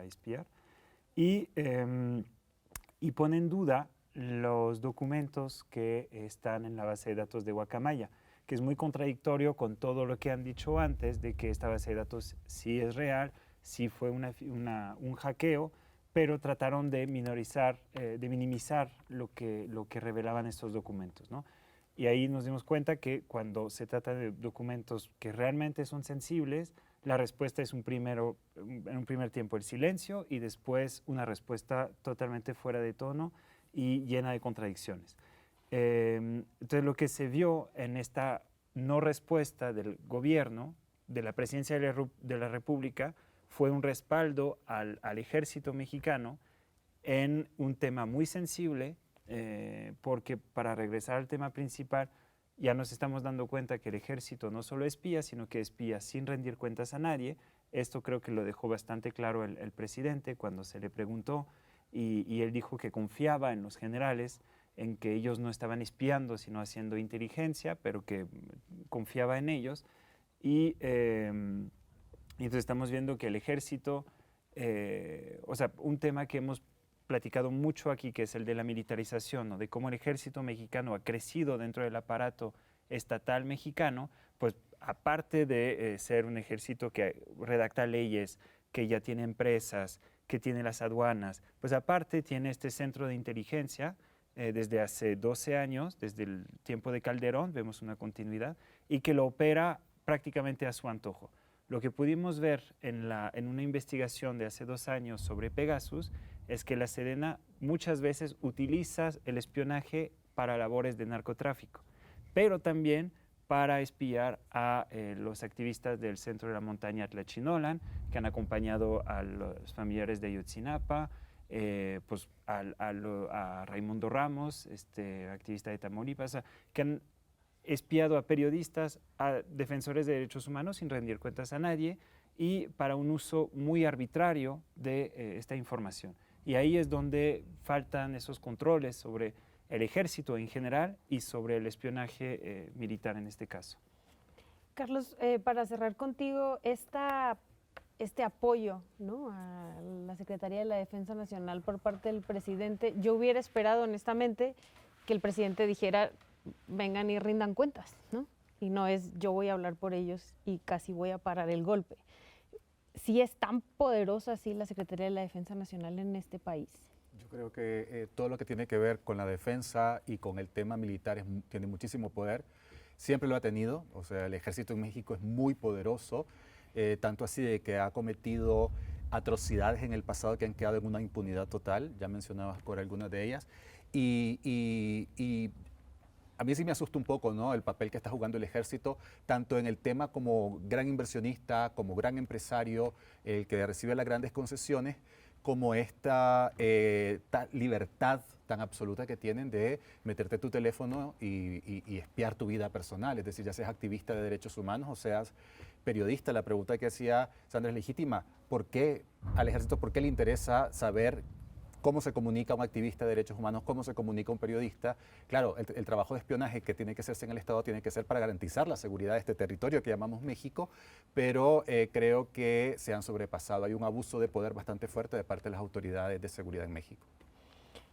espiar. Y pone en duda los documentos que están en la base de datos de Guacamaya, que es muy contradictorio con todo lo que han dicho antes, de que esta base de datos sí es real, sí fue un hackeo, pero trataron de minimizar lo que revelaban estos documentos, ¿no? Y ahí nos dimos cuenta que cuando se trata de documentos que realmente son sensibles, la respuesta es en un primer tiempo el silencio, y después una respuesta totalmente fuera de tono y llena de contradicciones. Entonces, lo que se vio en esta no respuesta del gobierno, de la presidencia de la República, fue un respaldo al ejército mexicano en un tema muy sensible, porque, para regresar al tema principal, ya nos estamos dando cuenta que el ejército no solo espía, sino que espía sin rendir cuentas a nadie. Esto creo que lo dejó bastante claro el presidente cuando se le preguntó, y él dijo que confiaba en los generales, en que ellos no estaban espiando, sino haciendo inteligencia, pero que confiaba en ellos. Y entonces estamos viendo que el ejército, o sea, un tema que hemos platicado mucho aquí, que es el de la militarización, ¿no?, de cómo el ejército mexicano ha crecido dentro del aparato estatal mexicano, pues aparte de ser un ejército que redacta leyes, que ya tiene empresas, que tiene las aduanas, pues aparte tiene este centro de inteligencia desde hace 12 años, desde el tiempo de Calderón, vemos una continuidad, y que lo opera prácticamente a su antojo. Lo que pudimos ver en una investigación de hace 2 años sobre Pegasus es que la Sedena muchas veces utiliza el espionaje para labores de narcotráfico, pero también para espiar a los activistas del centro de la montaña Tlachinolan, que han acompañado a los familiares de Ayotzinapa, pues a Raimundo Ramos, activista de Tamaulipas, que han espiado a periodistas, a defensores de derechos humanos sin rendir cuentas a nadie y para un uso muy arbitrario de esta información. Y ahí es donde faltan esos controles sobre el ejército en general y sobre el espionaje militar en este caso. Carlos, para cerrar contigo, este apoyo, ¿no?, a la Secretaría de la Defensa Nacional por parte del presidente, yo hubiera esperado honestamente que el presidente dijera: vengan y rindan cuentas, ¿no? Y no es yo voy a hablar por ellos y casi voy a parar el golpe. ¿Sí es tan poderosa así la Secretaría de la Defensa Nacional en este país? Yo creo que todo lo que tiene que ver con la defensa y con el tema militar tiene muchísimo poder. Siempre lo ha tenido, o sea, el ejército en México es muy poderoso, tanto así de que ha cometido atrocidades en el pasado que han quedado en una impunidad total, ya mencionabas por algunas de ellas, y a mí sí me asusta un poco, ¿no?, el papel que está jugando el ejército, tanto en el tema como gran inversionista, como gran empresario, el que recibe las grandes concesiones, como esta libertad tan absoluta que tienen de meterte tu teléfono y espiar tu vida personal, es decir, ya seas activista de derechos humanos o seas periodista. La pregunta que hacía Sandra es legítima: ¿por qué al ejército, por qué le interesa saber cómo se comunica un activista de derechos humanos, cómo se comunica un periodista? Claro, el trabajo de espionaje que tiene que hacerse en el Estado tiene que ser para garantizar la seguridad de este territorio que llamamos México, pero creo que se han sobrepasado. Hay un abuso de poder bastante fuerte de parte de las autoridades de seguridad en México.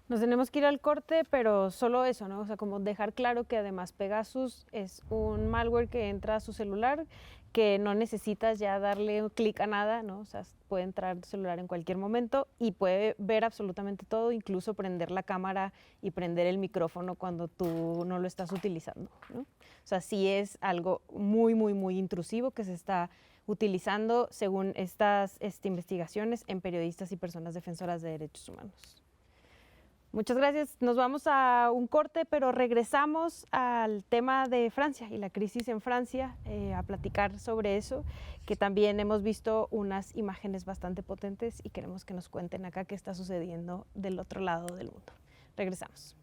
Nos tenemos que ir al corte, pero solo eso, ¿no? O sea, como dejar claro que además Pegasus es un malware que entra a su celular, que no necesitas ya darle un clic a nada, ¿no? O sea, puede entrar a tu celular en cualquier momento y puede ver absolutamente todo, incluso prender la cámara y prender el micrófono cuando tú no lo estás utilizando, ¿no? O sea, sí es algo muy, muy, muy intrusivo que se está utilizando, según estas investigaciones, en periodistas y personas defensoras de derechos humanos. Muchas gracias. Nos vamos a un corte, pero regresamos al tema de Francia y la crisis en Francia, a platicar sobre eso, que también hemos visto unas imágenes bastante potentes y queremos que nos cuenten acá qué está sucediendo del otro lado del mundo. Regresamos.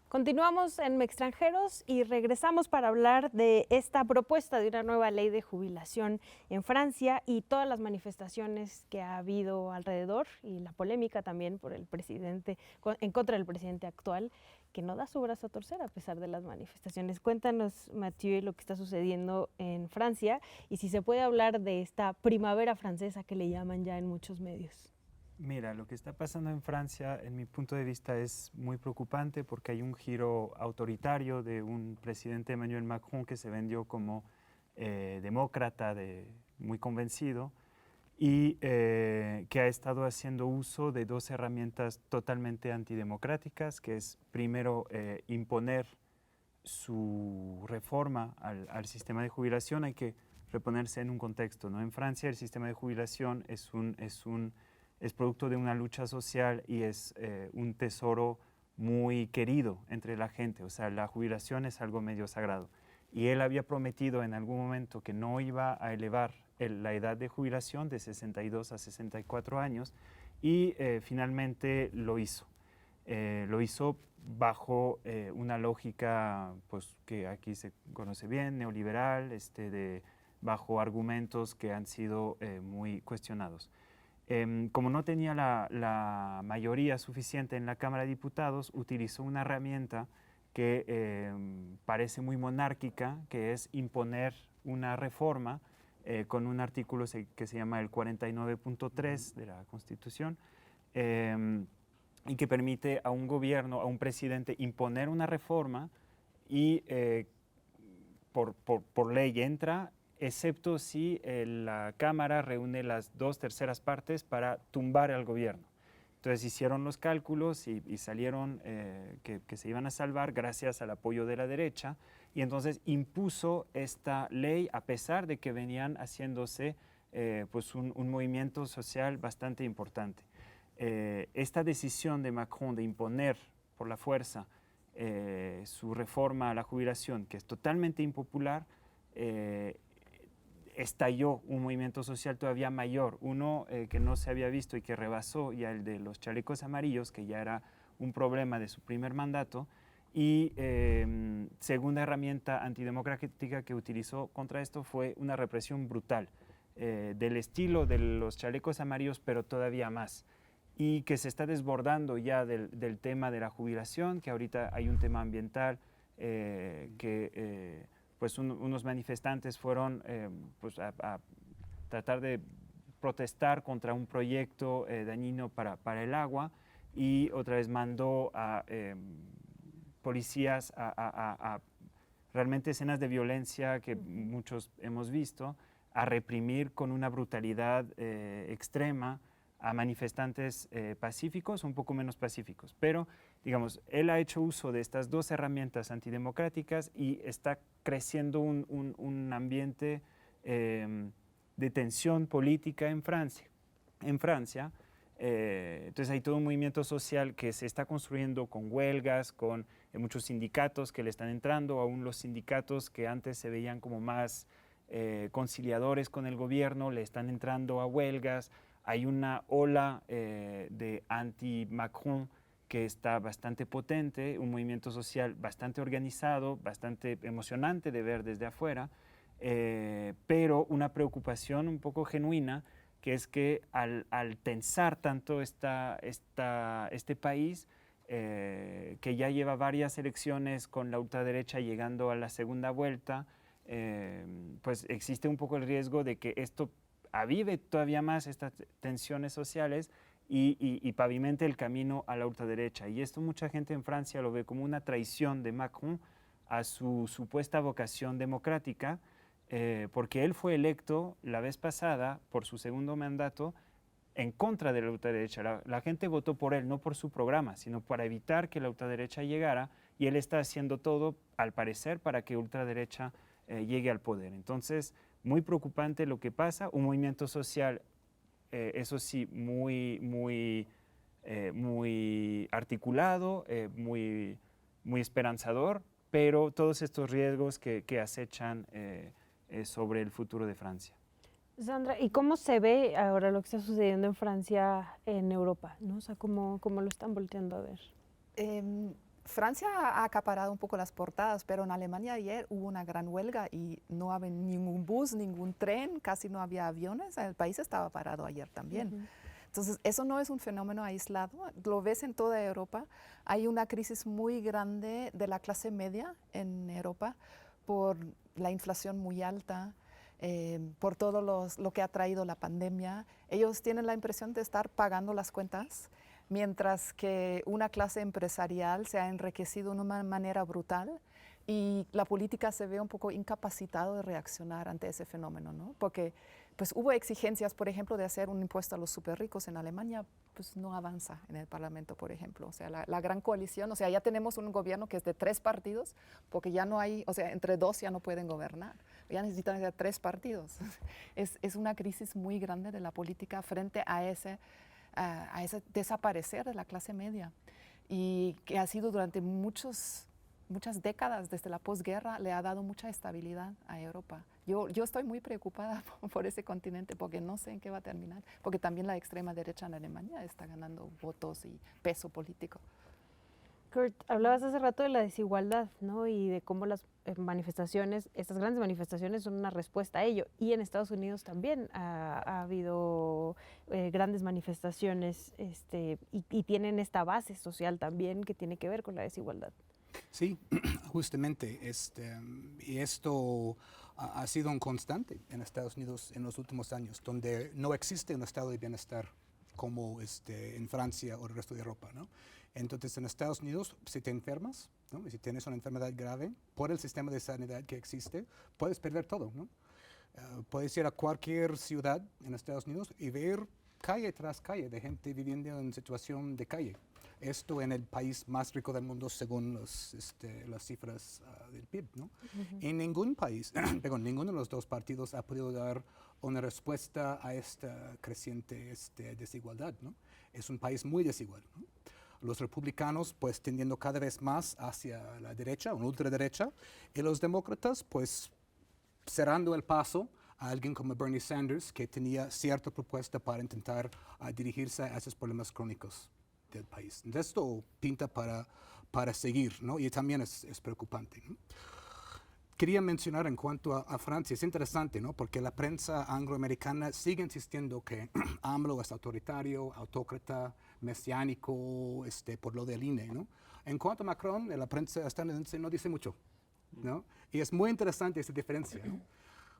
Continuamos en Extranjeros y regresamos para hablar de esta propuesta de una nueva ley de jubilación en Francia y todas las manifestaciones que ha habido alrededor y la polémica también por el presidente, en contra del presidente actual, que no da su brazo a torcer a pesar de las manifestaciones. Cuéntanos, Mathieu, lo que está sucediendo en Francia y si se puede hablar de esta primavera francesa que le llaman ya en muchos medios. Mira, lo que está pasando en Francia, en mi punto de vista, es muy preocupante porque hay un giro autoritario de un presidente, Emmanuel Macron, que se vendió como demócrata, muy convencido, y que ha estado haciendo uso de 2 herramientas totalmente antidemocráticas, que es primero imponer su reforma al sistema de jubilación. Hay que reponerse en un contexto, ¿no? En Francia el sistema de jubilación es producto de una lucha social y es un tesoro muy querido entre la gente. O sea, la jubilación es algo medio sagrado. Y él había prometido en algún momento que no iba a elevar la edad de jubilación de 62 a 64 años y finalmente lo hizo. Lo hizo bajo una lógica pues, que aquí se conoce bien, neoliberal, bajo argumentos que han sido muy cuestionados. Como no tenía la mayoría suficiente en la Cámara de Diputados, utilizó una herramienta que parece muy monárquica, que es imponer una reforma con un artículo que se llama el 49.3 de la Constitución, y que permite a un gobierno, a un presidente, imponer una reforma y por ley entra excepto si la Cámara reúne las 2/3 partes para tumbar al gobierno. Entonces hicieron los cálculos y salieron que se iban a salvar gracias al apoyo de la derecha, y entonces impuso esta ley a pesar de que venían haciéndose pues un movimiento social bastante importante. Esta decisión de Macron de imponer por la fuerza su reforma a la jubilación, que es totalmente impopular, estalló un movimiento social todavía mayor, uno que no se había visto y que rebasó ya el de los chalecos amarillos, que ya era un problema de su primer mandato, y segunda herramienta antidemocrática que utilizó contra esto fue una represión brutal, del estilo de los chalecos amarillos, pero todavía más, y que se está desbordando ya del tema de la jubilación, que ahorita hay un tema ambiental pues unos manifestantes fueron pues a tratar de protestar contra un proyecto dañino para el agua, y otra vez mandó a policías a realmente escenas de violencia que muchos hemos visto, a reprimir con una brutalidad extrema a manifestantes pacíficos, un poco menos pacíficos. Pero, digamos, él ha hecho uso de estas dos herramientas antidemocráticas y está creciendo un ambiente de tensión política en Francia. Entonces hay todo un movimiento social que se está construyendo con huelgas, con muchos sindicatos que le están entrando, aún los sindicatos que antes se veían como más conciliadores con el gobierno, le están entrando a huelgas. Hay una ola de anti-Macron que está bastante potente, un movimiento social bastante organizado, bastante emocionante de ver desde afuera, pero una preocupación un poco genuina, que es que al tensar tanto este país, que ya lleva varias elecciones con la ultraderecha llegando a la segunda vuelta, pues existe un poco el riesgo de que esto avive todavía más estas tensiones sociales y pavimente el camino a la ultraderecha. Y esto mucha gente en Francia lo ve como una traición de Macron a su supuesta vocación democrática, porque él fue electo la vez pasada por su segundo mandato en contra de la ultraderecha. La gente votó por él, no por su programa, sino para evitar que la ultraderecha llegara, y él está haciendo todo, al parecer, para que ultraderecha llegue al poder. Entonces, muy preocupante lo que pasa, un movimiento social, eso sí, muy articulado, muy esperanzador, pero todos estos riesgos que acechan sobre el futuro de Francia. Sandra, ¿y cómo se ve ahora lo que está sucediendo en Francia, en Europa, ¿no? O sea, ¿cómo lo están volteando a ver? Francia ha acaparado un poco las portadas, pero en Alemania ayer hubo una gran huelga y no había ningún bus, ningún tren, casi no había aviones. El país estaba parado ayer también. Entonces, eso no es un fenómeno aislado, lo ves en toda Europa. Hay una crisis muy grande de la clase media en Europa por la inflación muy alta, por todo lo que ha traído la pandemia. Ellos tienen la impresión de estar pagando las cuentas, mientras que una clase empresarial se ha enriquecido de una manera brutal y la política se ve un poco incapacitado de reaccionar ante ese fenómeno, ¿no? Porque pues, hubo exigencias, por ejemplo, de hacer un impuesto a los superricos en Alemania, pues no avanza en el Parlamento, por ejemplo. O sea, la gran coalición, o sea, ya tenemos un gobierno que es de 3 partidos, porque ya no hay, o sea, entre 2 ya no pueden gobernar, ya necesitan de 3 partidos. Es una crisis muy grande de la política frente a ese desaparecer de la clase media, y que ha sido durante muchas décadas desde la posguerra, le ha dado mucha estabilidad a Europa. Yo estoy muy preocupada por ese continente porque no sé en qué va a terminar, porque también la extrema derecha en Alemania está ganando votos y peso político. Kurt, hablabas hace rato de la desigualdad, ¿no? Y de cómo las manifestaciones, estas grandes manifestaciones son una respuesta a ello. Y en Estados Unidos también ha habido grandes manifestaciones y tienen esta base social también que tiene que ver con la desigualdad. Sí, justamente, y esto ha sido un constante en Estados Unidos en los últimos años, donde no existe un estado de bienestar como en Francia o el resto de Europa, ¿no? Entonces, en Estados Unidos, si te enfermas, ¿no? Y si tienes una enfermedad grave, por el sistema de sanidad que existe, puedes perder todo, ¿no? Puedes ir a cualquier ciudad en Estados Unidos y ver calle tras calle de gente viviendo en situación de calle. Esto en el país más rico del mundo según las cifras del PIB, ¿no? Y ningún país, ninguno de los dos partidos ha podido dar una respuesta a esta creciente desigualdad, ¿no? Es un país muy desigual, ¿no? Los republicanos pues tendiendo cada vez más hacia la derecha, una ultraderecha, y los demócratas pues cerrando el paso a alguien como Bernie Sanders, que tenía cierta propuesta para intentar dirigirse a esos problemas crónicos del país. Entonces, esto pinta para seguir, ¿no? Y también es preocupante, ¿no? Quería mencionar en cuanto a Francia, es interesante, ¿no? Porque la prensa angloamericana sigue insistiendo que AMLO es autoritario, autócrata, mesiánico, por lo del INE, ¿no? En cuanto a Macron, la prensa estadounidense no dice mucho, ¿no? Y es muy interesante esa diferencia, ¿no?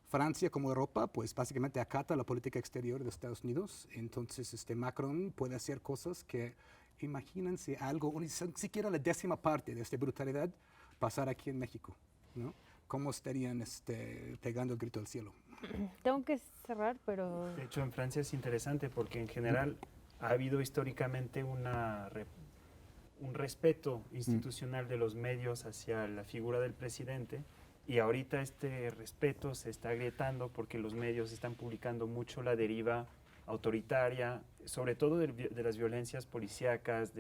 Francia, como Europa, pues básicamente acata la política exterior de Estados Unidos. Entonces, Macron puede hacer cosas que, imagínense algo, ni siquiera la 10ª parte de esta brutalidad pasar aquí en México, ¿no? ¿Cómo estarían pegando el grito al cielo? Tengo que cerrar, pero... De hecho, en Francia es interesante porque en general ha habido históricamente un respeto institucional de los medios hacia la figura del presidente. Y ahorita este respeto se está agrietando porque los medios están publicando mucho la deriva autoritaria, sobre todo de las violencias policíacas,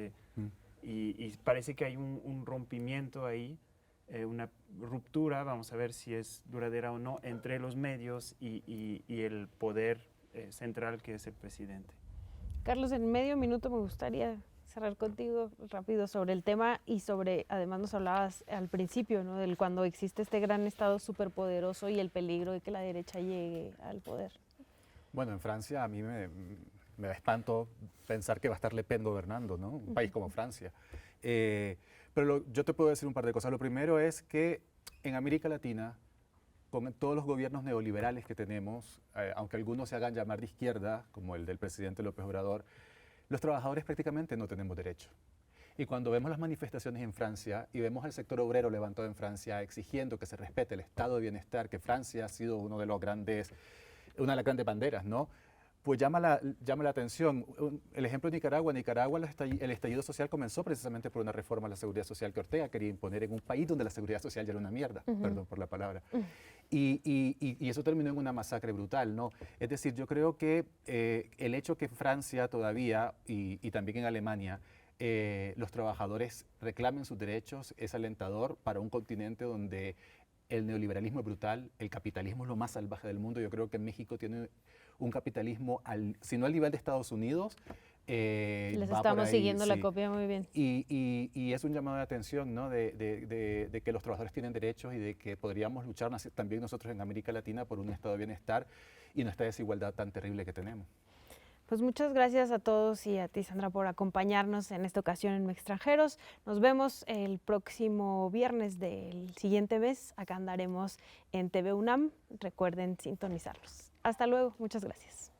y parece que hay un rompimiento ahí, una ruptura, vamos a ver si es duradera o no, entre los medios y el poder central que es el presidente. Carlos, en medio minuto me gustaría cerrar contigo rápido sobre el tema y sobre, además nos hablabas al principio, ¿no? Del cuando existe este gran Estado superpoderoso y el peligro de que la derecha llegue al poder. Bueno, en Francia a mí me da espanto pensar que va a estar Le Pen gobernando, ¿no? Un país como Francia. Pero yo te puedo decir un par de cosas. Lo primero es que en América Latina, con todos los gobiernos neoliberales que tenemos, aunque algunos se hagan llamar de izquierda, como el del presidente López Obrador, los trabajadores prácticamente no tenemos derecho. Y cuando vemos las manifestaciones en Francia y vemos al sector obrero levantado en Francia exigiendo que se respete el estado de bienestar, que Francia ha sido una de las grandes banderas, ¿no? Pues llama la atención. El ejemplo de Nicaragua. En Nicaragua el estallido social comenzó precisamente por una reforma a la seguridad social que Ortega quería imponer en un país donde la seguridad social ya era una mierda, perdón por la palabra. Y eso terminó en una masacre brutal, ¿no? Es decir, yo creo que el hecho que Francia todavía, y también en Alemania, los trabajadores reclamen sus derechos es alentador para un continente donde el neoliberalismo es brutal, el capitalismo es lo más salvaje del mundo. Yo creo que México tiene un capitalismo, si no al nivel de Estados Unidos, les estamos siguiendo la copia muy bien. Y es un llamado de atención, ¿no? de que los trabajadores tienen derechos y de que podríamos luchar también nosotros en América Latina por un estado de bienestar y no esta desigualdad tan terrible que tenemos. Pues muchas gracias a todos y a ti, Sandra, por acompañarnos en esta ocasión en Extranjeros. Nos vemos el próximo viernes del siguiente mes. Acá andaremos en TV UNAM. Recuerden sintonizarlos. Hasta luego. Muchas gracias.